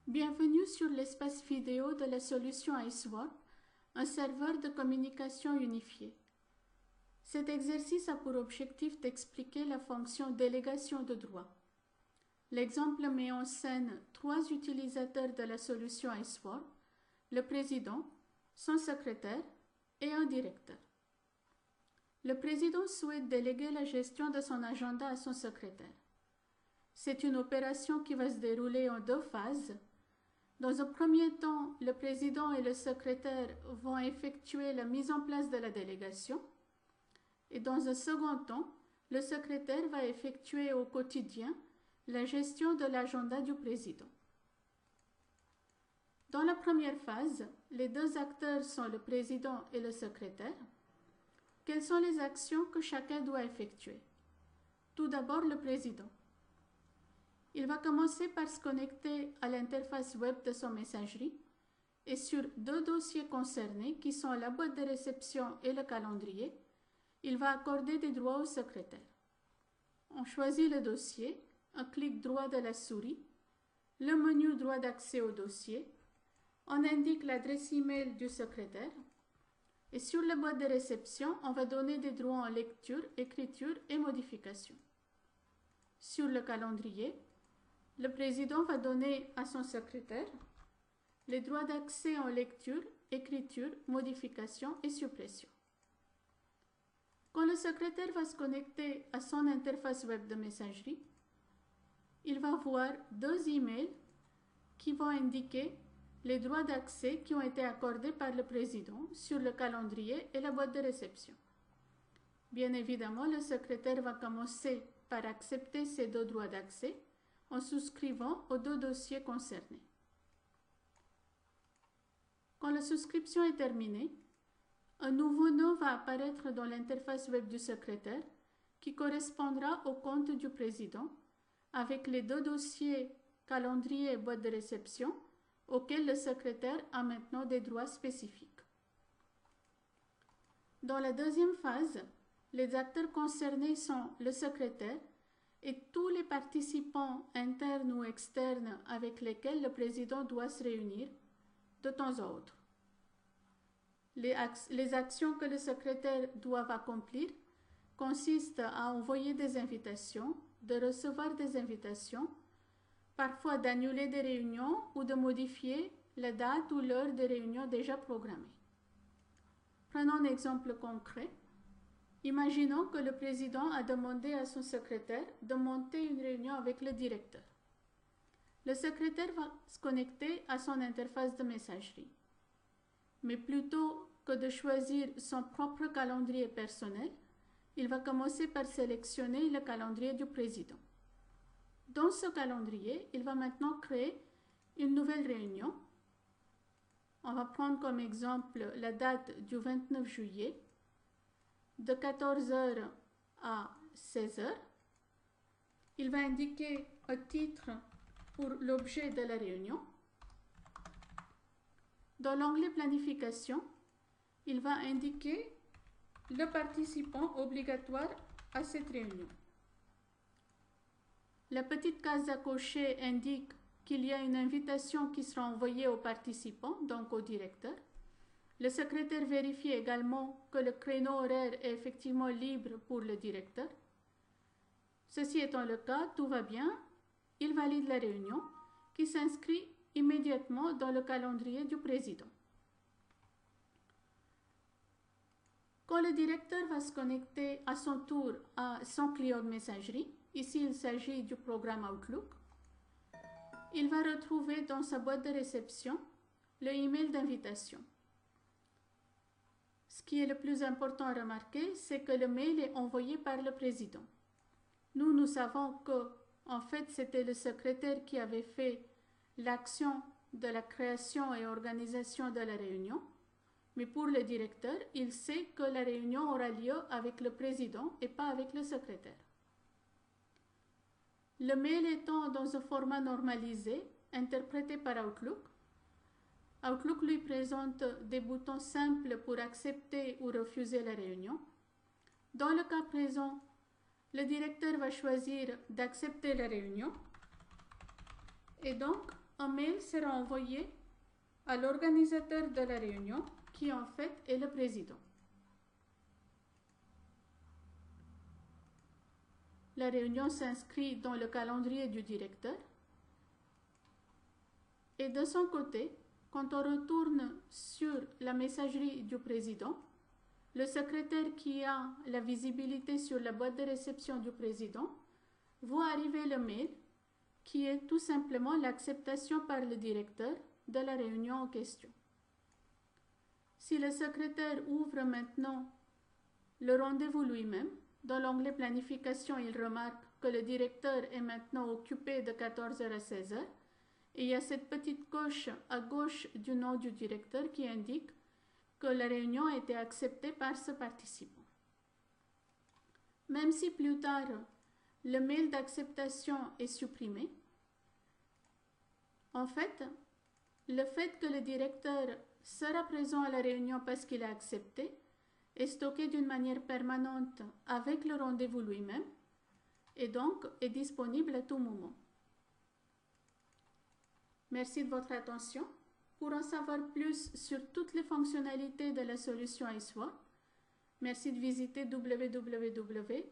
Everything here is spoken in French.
Bienvenue sur l'espace vidéo de la solution IceWork, un serveur de communication unifié. Cet exercice a pour objectif d'expliquer la fonction délégation de droits. L'exemple met en scène trois utilisateurs de la solution IceWork, le président, son secrétaire et un directeur. Le président souhaite déléguer la gestion de son agenda à son secrétaire. C'est une opération qui va se dérouler en deux phases. Dans un premier temps, le président et le secrétaire vont effectuer la mise en place de la délégation. Et dans un second temps, le secrétaire va effectuer au quotidien la gestion de l'agenda du président. Dans la première phase, les deux acteurs sont le président et le secrétaire. Quelles sont les actions que chacun doit effectuer? Tout d'abord, le président. Il va commencer par se connecter à l'interface web de son messagerie et sur deux dossiers concernés qui sont la boîte de réception et le calendrier, il va accorder des droits au secrétaire. On choisit le dossier, un clic droit de la souris, le menu droit d'accès au dossier, on indique l'adresse email du secrétaire et sur la boîte de réception, on va donner des droits en lecture, écriture et modification. Sur le calendrier, le président va donner à son secrétaire les droits d'accès en lecture, écriture, modification et suppression. Quand le secrétaire va se connecter à son interface web de messagerie, il va voir deux emails qui vont indiquer les droits d'accès qui ont été accordés par le président sur le calendrier et la boîte de réception. Bien évidemment, le secrétaire va commencer par accepter ces deux droits d'accès en souscrivant aux deux dossiers concernés. Quand la souscription est terminée, un nouveau nom va apparaître dans l'interface web du secrétaire qui correspondra au compte du président avec les deux dossiers calendrier et boîte de réception auxquels le secrétaire a maintenant des droits spécifiques. Dans la deuxième phase, les acteurs concernés sont le secrétaire et tous les participants internes ou externes avec lesquels le président doit se réunir de temps à autre. Les actions que le secrétaire doit accomplir consistent à envoyer des invitations, de recevoir des invitations, parfois d'annuler des réunions ou de modifier la date ou l'heure des réunions déjà programmées. Prenons un exemple concret. Imaginons que le président a demandé à son secrétaire de monter une réunion avec le directeur. Le secrétaire va se connecter à son interface de messagerie. Mais plutôt que de choisir son propre calendrier personnel, il va commencer par sélectionner le calendrier du président. Dans ce calendrier, il va maintenant créer une nouvelle réunion. On va prendre comme exemple la date du 29 juillet, de 14h à 16h. Il va indiquer un titre pour l'objet de la réunion. Dans l'onglet planification, il va indiquer le participant obligatoire à cette réunion. La petite case à cocher indique qu'il y a une invitation qui sera envoyée aux participants, donc au directeur. Le secrétaire vérifie également que le créneau horaire est effectivement libre pour le directeur. Ceci étant le cas, tout va bien. Il valide la réunion qui s'inscrit immédiatement dans le calendrier du président. Quand le directeur va se connecter à son tour à son client de messagerie, ici il s'agit du programme Outlook, il va retrouver dans sa boîte de réception le email d'invitation. Ce qui est le plus important à remarquer, c'est que le mail est envoyé par le président. Nous savons que, en fait, c'était le secrétaire qui avait fait l'action de la création et organisation de la réunion, mais pour le directeur, il sait que la réunion aura lieu avec le président et pas avec le secrétaire. Le mail étant dans un format normalisé, interprété par Outlook, Outlook lui présente des boutons simples pour accepter ou refuser la réunion. Dans le cas présent, le directeur va choisir d'accepter la réunion et donc un mail sera envoyé à l'organisateur de la réunion, qui en fait est le président. La réunion s'inscrit dans le calendrier du directeur. Et de son côté, quand on retourne sur la messagerie du président, le secrétaire qui a la visibilité sur la boîte de réception du président voit arriver le mail qui est tout simplement l'acceptation par le directeur de la réunion en question. Si le secrétaire ouvre maintenant le rendez-vous lui-même, dans l'onglet planification, il remarque que le directeur est maintenant occupé de 14h à 16h et il y a cette petite coche à gauche du nom du directeur qui indique que la réunion a été acceptée par ce participant. Même si plus tard, le mail d'acceptation est supprimé, en fait que le directeur sera présent à la réunion parce qu'il a accepté est stocké d'une manière permanente avec le rendez-vous lui-même et donc est disponible à tout moment. Merci de votre attention. Pour en savoir plus sur toutes les fonctionnalités de la solution iSwap, merci de visiter www.iswap.fr.